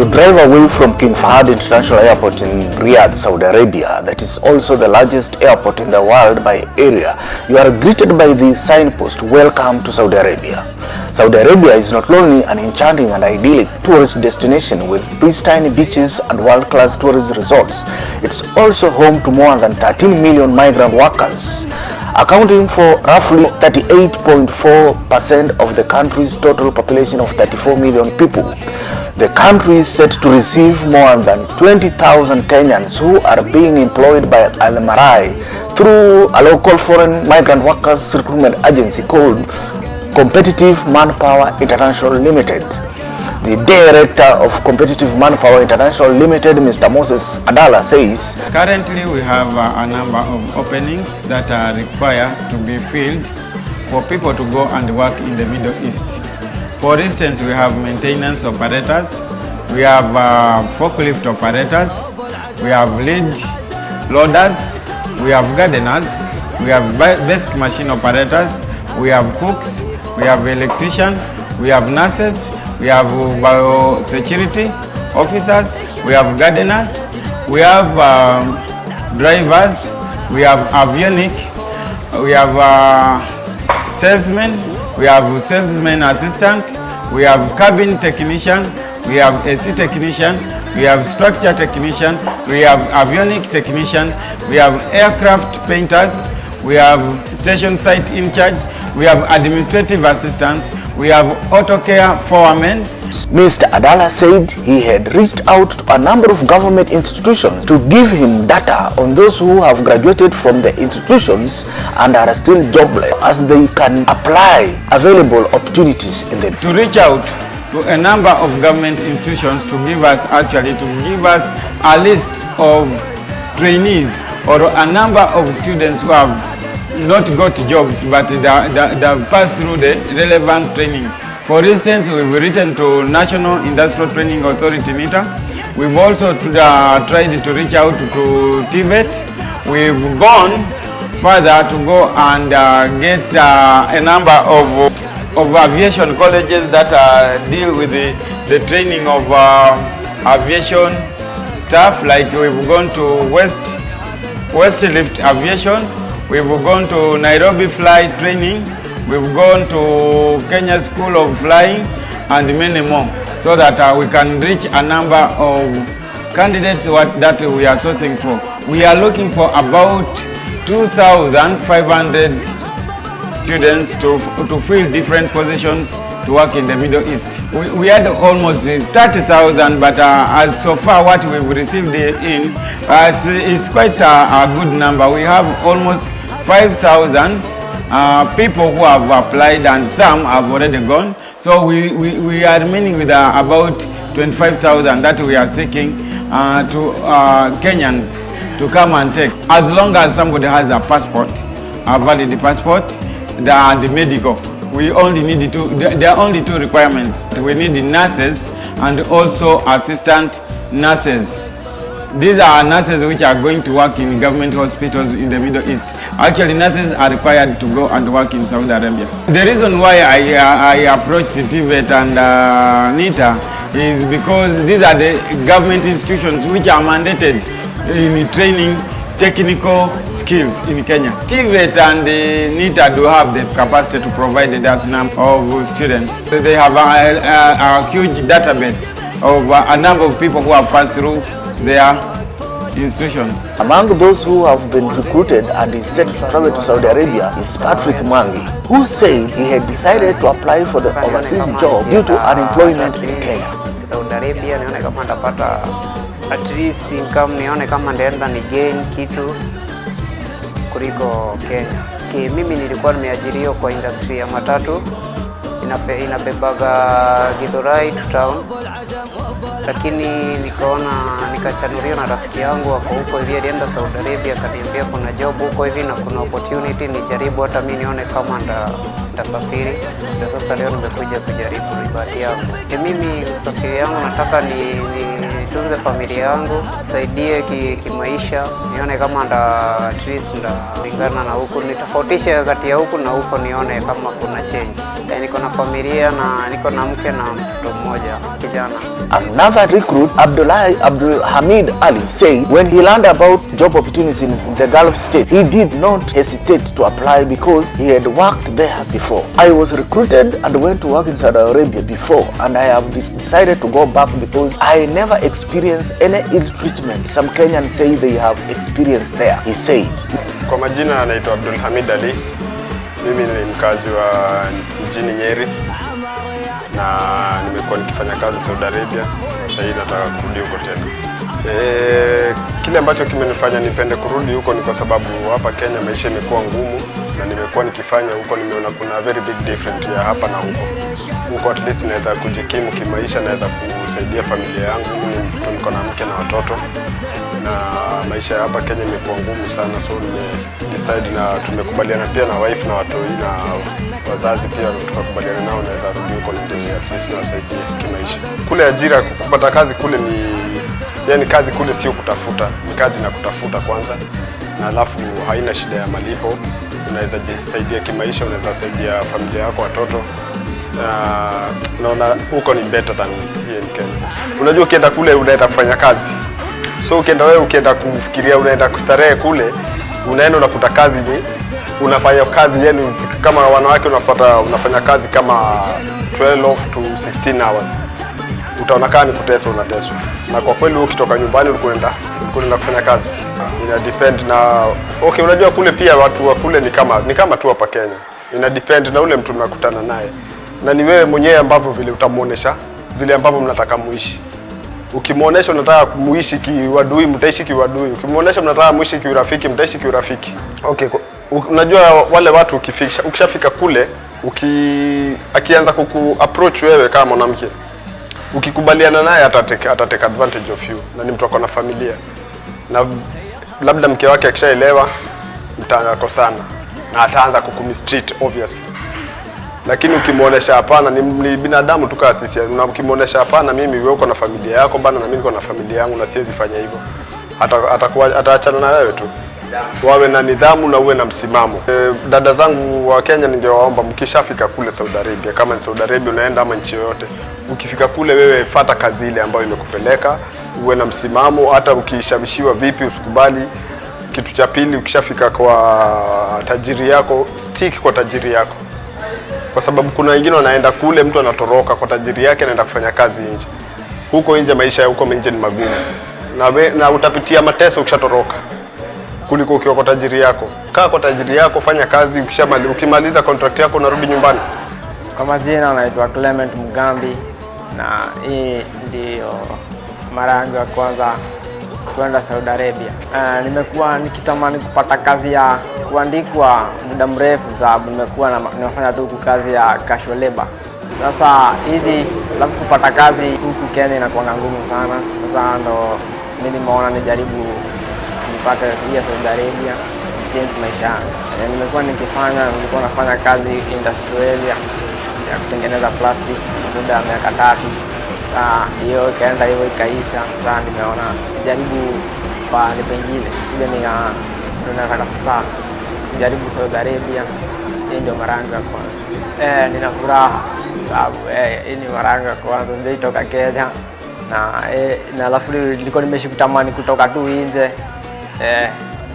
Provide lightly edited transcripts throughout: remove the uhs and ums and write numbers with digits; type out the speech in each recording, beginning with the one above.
you drive away from King Fahd International Airport in Riyadh, Saudi Arabia, that is also the largest airport in the world by area, you are greeted by the signpost, "Welcome to Saudi Arabia." Saudi Arabia is not only an enchanting and idyllic tourist destination with pristine beaches and world-class tourist resorts, it's also home to more than 13 million migrant workers, accounting for roughly 38.4% of the country's total population of 34 million people. The country is set to receive more than 20,000 Kenyans who are being employed by Marai through a local foreign migrant workers recruitment agency called Competitive Manpower International Ltd. The director of Competitive Manpower International Ltd, Mr. Moses Adala, says, currently we have a number of openings that are required to be filled for people to go and work in the Middle East. For instance, we have maintenance operators, we have forklift operators, we have lead loaders, we have gardeners, we have desk machine operators, we have cooks, we have electricians, we have nurses, we have biosecurity officers, we have gardeners, we have drivers, we have avionic, we have salesmen, we have salesman assistant, we have cabin technician, we have AC technician, we have structure technician, we have avionic technician, we have aircraft painters, we have station site in charge, we have administrative assistants, we have auto care foremen. Mr. Adala said he had reached out to a number of government institutions to give him data on those who have graduated from the institutions and are still jobless, as they can apply available opportunities in the... To reach out to a number of government institutions to give us a list of trainees or a number of students who have not got jobs but they have passed through the relevant training. For instance, we've written to National Industrial Training Authority (NITA). We've also tried to reach out to TVET. We've gone further to go and get a number of aviation colleges that deal with the training of aviation staff. Like we've gone to West Lift Aviation. We've gone to Nairobi Flight Training, we've gone to Kenya School of Flying, and many more, so that we can reach a number of candidates that we are sourcing for. We are looking for about 2,500 students to fill different positions to work in the Middle East. We had almost 30,000, but as so far what we've received in, it's quite a good number. We have almost 5,000 people who have applied, and some have already gone. So we are remaining with about 25,000 that we are seeking to Kenyans to come and take. As long as somebody has a passport, a valid passport, the medical. We only need there are only two requirements. We need nurses and also assistant nurses. These are nurses which are going to work in government hospitals in the Middle East. Actually, nurses are required to go and work in Saudi Arabia. The reason why I approached TVET and NITA is because these are the government institutions which are mandated in training technical skills in Kenya. TVET and NITA do have the capacity to provide that number of students. They have a huge database of a number of people who have passed through their institutions. Among those who have been recruited and is set to travel to Saudi Arabia is Patrick Mwangi, who said he had decided to apply for the overseas job due to unemployment in Kenya. Saudi Arabia nione kama nitapata at least income, nione kama ndaenda ni gain kitu kuliko Kenya. Mimi nilikuwa nimeajiriwa kwa industry ya matatu, inabebaga Githurai to town, lakini nikachanuliwa na rafiki yangu wako huko hivi, alienda Saudi Arabia, akaniambia kuna job huko hivi na kuna opportunity, nijaribu hata mimi nione kama ndasafiri. Sasa leo nimekuja kujaribu ribati yangu. Mimi usafiri yangu nataka nitunze familia yangu, saidie kimaisha, nione kama at least lingana na huku, nitofautishe kati ya huku na huko, nione kama kuna change. Niko na familia na niko na mke na mtoto mmoja kijana. Another recruit, Abdul Hamid Ali, said when he learned about job opportunities in the Gulf state, he did not hesitate to apply because he had worked there before. I was recruited and went to work in Saudi Arabia before, and I have decided to go back because I never experienced any ill treatment some Kenyans say they have experienced there, he said. Kwa majina anaitwa Abdul Hamid Ali. Mimi ni mkazi wa mjini Nyeri na nimekuwa nikifanya kazi Saudi Arabia. Sasa hivi nataka kurudi huko tena. Kile ambacho kimenifanya nipende kurudi huko ni kwa sababu hapa Kenya maisha imekuwa ngumu, na nimekuwa nikifanya huko nimeona kuna very big difference ya hapa na huko. Huko at least naweza kujikimu kimaisha, naweza kusaidia familia yangu. Mimi niko na mke na watoto, na maisha hapa Kenya imekuwa ngumu sana, so decide na tumekubaliana pia na wife na watu na wazazi pia tukakubaliana nao naweza rudi huko ndio at least niwasaidie kimaisha. Kule ajira, kupata kazi kule ni yani kazi kule sio kutafuta, ni kazi na kutafuta kwanza, na alafu haina shida ya malipo. Unaweza jisaidia kimaisha, unaweza saidia familia yako, watoto. Naona huko ni better than here in Kenya. Unajua ukienda kule unaenda kufanya kazi, so ukienda kufikiria unaenda kustarehe kule, unaenda unakuta kazi ni unafanya kazi yani kama wanawake unafanya kazi kama 12 to 16 hours. Utaona kama ni unateswa. Na kwa kweli ukitoka nyumbani ulikwenda kufanya kazi, ina depend na okay, unajua kule pia watu wa kule ni kama tu hapa Kenya. Ina depend na ule mtu mnakutana naye, na ni wewe mwenyewe ambavyo vile utamuonesha vile ambavyo mnataka muishi. Ukimuonesha unataka kumuishi kiwadui, mtaishi kiwadui. Ukimuonesha mnataka muishi kiurafiki, mtaishi kiurafiki. Okay, unajua wale watu ukishafika kule, akianza kuku-approach wewe kama mwanamke, ukikubaliana naye atatake advantage of you, na ni mtu ako na familia, na labda mke wake akishaelewa mtakosana na ataanza kukumistreat obviously. Lakini ukimuonesha hapana, ni binadamu tu kama sisi, na ukimuonesha hapana, mimi wewe uko na familia yako bana na mimi niko na familia yangu na siwezi fanya hivyo, ataachana na wewe tu. Wawe na nidhamu na uwe na msimamo. Dada zangu wa Kenya ningewaomba mkishafika kule Saudi Arabia, kama ni Saudi Arabia unaenda ama nchi yoyote, ukifika kule wewe fuata kazi ile ambayo imekupeleka, uwe na msimamo. Hata ukishawishiwa vipi usikubali. Kitu cha pili, ukishafika kwa tajiri yako, stick kwa tajiri yako, kwa sababu kuna wengine wanaenda kule, mtu anatoroka kwa tajiri yake anaenda kufanya kazi nje. Huko nje maisha ya huko nje ni magumu, na utapitia mateso ukishatoroka kuliko ukiwa kwa tajiri yako. Kaa kwa tajiri yako, fanya kazi, ukimaliza contract yako unarudi nyumbani. Kwa majina naitwa Clement Mugambi, na hii ndio mara yangu ya kwanza kwenda Saudi Arabia. Nimekuwa nikitamani kupata kazi ya kuandikwa muda mrefu, sababu nimekuwa nafanya tu kazi ya casual labor. Sasa hizi alafu kupata kazi huku Kenya inakuwa ngumu sana. Sasa ndo mimi nimeona nijaribu nipate hii Saudi Arabia, change maisha yangu. Nilikuwa nafanya kazi industrial ya kutengeneza plastics muda wa miaka 3. Hiyo ikaenda hivyo ikaisha. Sasa nimeona jaribu pale pengine ile nataka sasa jaribu Saudi Arabia. Hii ndio mara yangu ya kwanza. Nina furaha sababu hii ni mara yangu ya kwanza nilitoka Kenya, na alafu nilikuwa nimeshikitamani kutoka tu nje.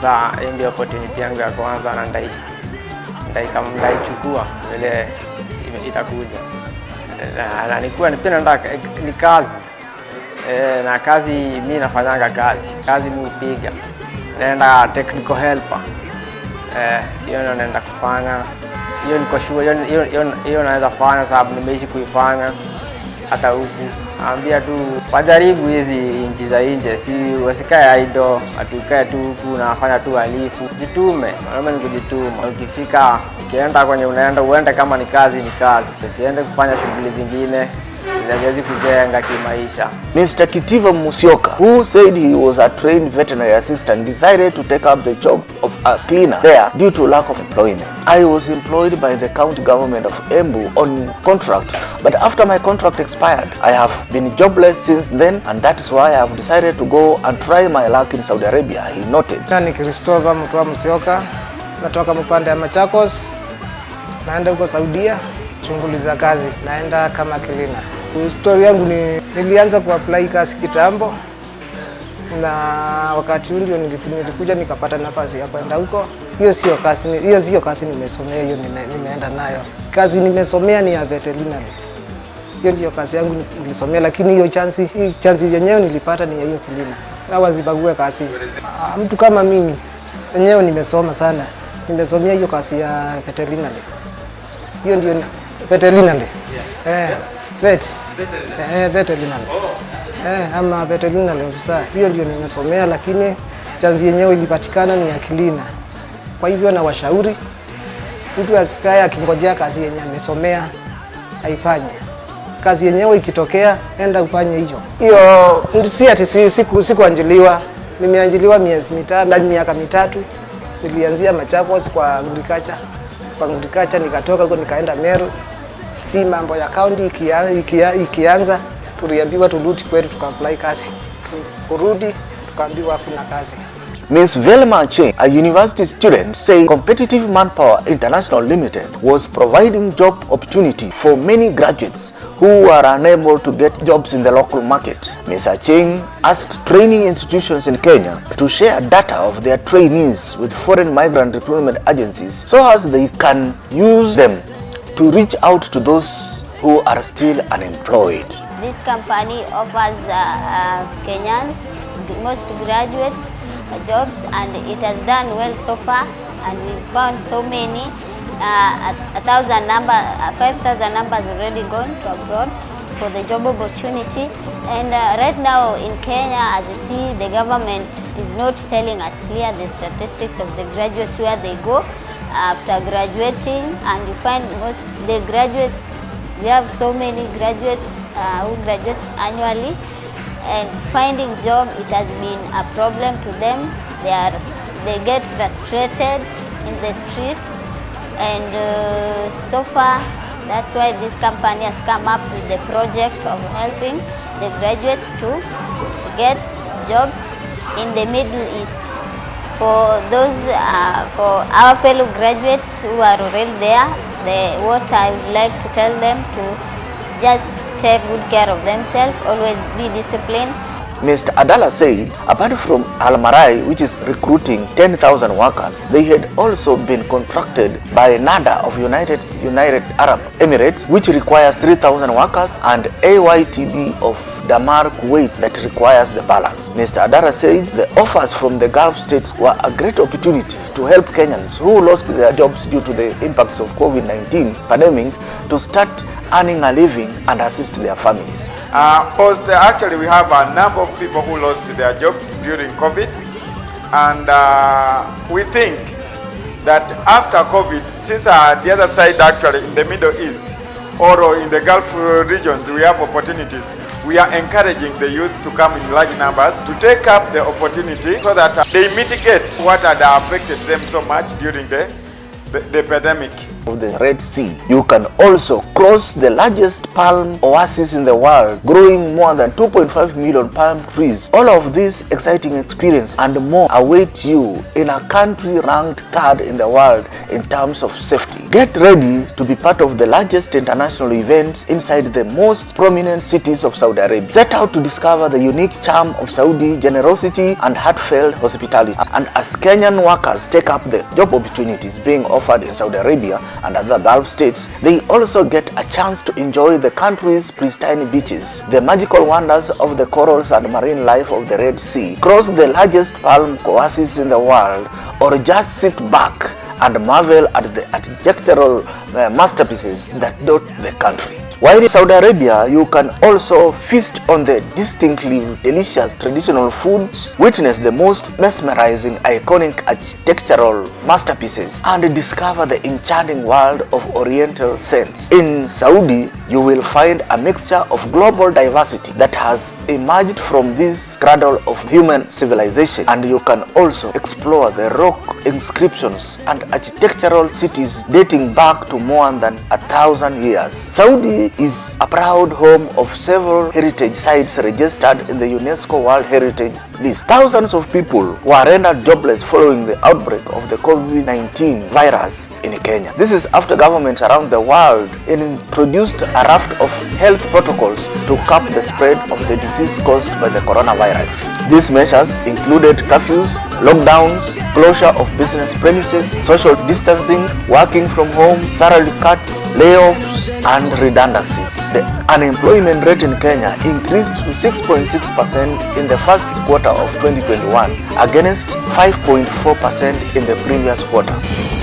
Sasa hii ndio opportunity yangu ya kwanza, na ndaichukua ile itakuja. Na nilikuwa nataka ni kazi. Na kazi mimi nafanyanga kazi mimi upiga. Naenda technical helper. Hiyo naenda kufanya. Hiyo niko sure hiyo naweza fanya sababu nimeishi kuifanya hata huku. Naambia tu wajaribu hizi nchi za nje, si wasikae idle, atukae tu huku na fanya tu alifu. Jitume, naomba nikujituma. Ukifika ukienda kwenye uende kama ni kazi. Usiende kufanya shughuli zingine haziwezi kujenga kimaisha. Mr. Kitiva Musyoka, who said he was a trained veterinary assistant, decided to take up the job of a cleaner there due to lack of employment. I was employed by the county government of Embu on contract, but after my contract expired, I have been jobless since then, and that is why I have decided to go and try my luck in Saudi Arabia, he noted. Ni Christopher Mutwa Musyoka, natoka mpande ya Machakos, naenda huko Saudia, shughuli za kazi, naenda kama cleaner. Story yangu ni nilianza kuapply kazi kitambo, na wakati huo ndio nilikuja nikapata nafasi ya kwenda huko. Hiyo sio kazi nimesomea, hiyo nimeenda nayo. Kazi nimesomea ni ya veterinary. Hiyo ndio kazi yangu nilisomea, lakini hiyo chance yenyewe nilipata ni ya hiyo cleaner. Na wazibague kazi. Mtu kama mimi yenyewe nimesoma sana. Nimesomea hiyo kazi ya veterinary. Hiyo ndio veterinary. Veterinary. Ama veterinary officer. Hiyo ndio nimesomea, lakini chance yenyewe ilipatikana ni ya cleaner. Kwa hivyo na washauri mtu asikae akingojea kazi yenye amesomea haifanye. Kazi yenyewe ikitokea enda ufanye hiyo. Hiyo si ati sikuanjiliwa. Nimeanjiliwa miaka mitatu. Nilianzia Machakos kwa agriculture. Kwa agriculture nikatoka huko nikaenda Meru. Hii mambo ya county ikianza tuliambiwa turudi kwetu tukaapply kazi. Kurudi tukaambiwa hakuna kazi. Ms. Velma Cheng, a university student, said Competitive Manpower International Ltd was providing job opportunity for many graduates who are unable to get jobs in the local market. Ms. Cheng asked training institutions in Kenya to share data of their trainees with foreign migrant recruitment agencies so as they can use them to reach out to those who are still unemployed. This company offers Kenyans, most graduates, jobs, and it has done well so far, and we found so many 5,000 numbers already gone to abroad for the job opportunity. And right now in Kenya, as you see, the government is not telling us clear the statistics of the graduates where they go after graduating, and you find most the graduates, we have so many graduates who graduates annually, and finding job, it has been a problem to them. They get frustrated in the streets, and so far that's why this company has come up with the project of helping the graduates to get jobs in the Middle East. For those for our fellow graduates who are already there, what I would like to tell them to just take good care of themselves, always be disciplined. Mr. Adala said, apart from Marai, which is recruiting 10,000 workers, they had also been contracted by NADA of United Arab Emirates, which requires 3,000 workers, and AYTB of Damar, Kuwait, that requires the balance. Mr. Adala said the offers from the Gulf states were a great opportunity to help Kenyans who lost their jobs due to the impacts of COVID-19 pandemic to start earning a living and assist their families. Actually, we have a number of people who lost their jobs during COVID, and we think that after COVID, since the other side, actually in the Middle East or in the Gulf regions, we have opportunities. We are encouraging the youth to come in large numbers to take up the opportunity so that they mitigate what had affected them so much during the pandemic. Of the Red Sea, you can also cross the largest palm oasis in the world, growing more than 2.5 million palm trees. All of this exciting experience and more await you in a country ranked third in the world in terms of safety. Get ready to be part of the largest international events inside the most prominent cities of Saudi Arabia. Set out to discover the unique charm of Saudi generosity and heartfelt hospitality. And as Kenyan workers take up the job opportunities being offered in Saudi Arabia and other Gulf states, they also get a chance to enjoy the country's pristine beaches, the magical wonders of the corals and marine life of the Red Sea, cross the largest palm oasis in the world, or just sit back and marvel at the architectural masterpieces that dot the country. While in Saudi Arabia, you can also feast on the distinctly delicious traditional foods, witness the most mesmerizing iconic architectural masterpieces, and discover the enchanting world of Oriental scents. In Saudi, you will find a mixture of global diversity that has emerged from this cradle of human civilization, and you can also explore the rock inscriptions and architectural cities dating back to more than 1,000 years. Saudi is a proud home of several heritage sites registered in the UNESCO World Heritage List. Thousands of people were rendered jobless following the outbreak of the COVID-19 virus in Kenya. This is after governments around the world introduced a raft of health protocols to curb the spread of the disease caused by the coronavirus. These measures included curfews, lockdowns, closure of business premises, social distancing, working from home, salary cuts, layoffs, and redundancies. The unemployment rate in Kenya increased to 6.6% in the first quarter of 2021 against 5.4% in the previous quarter.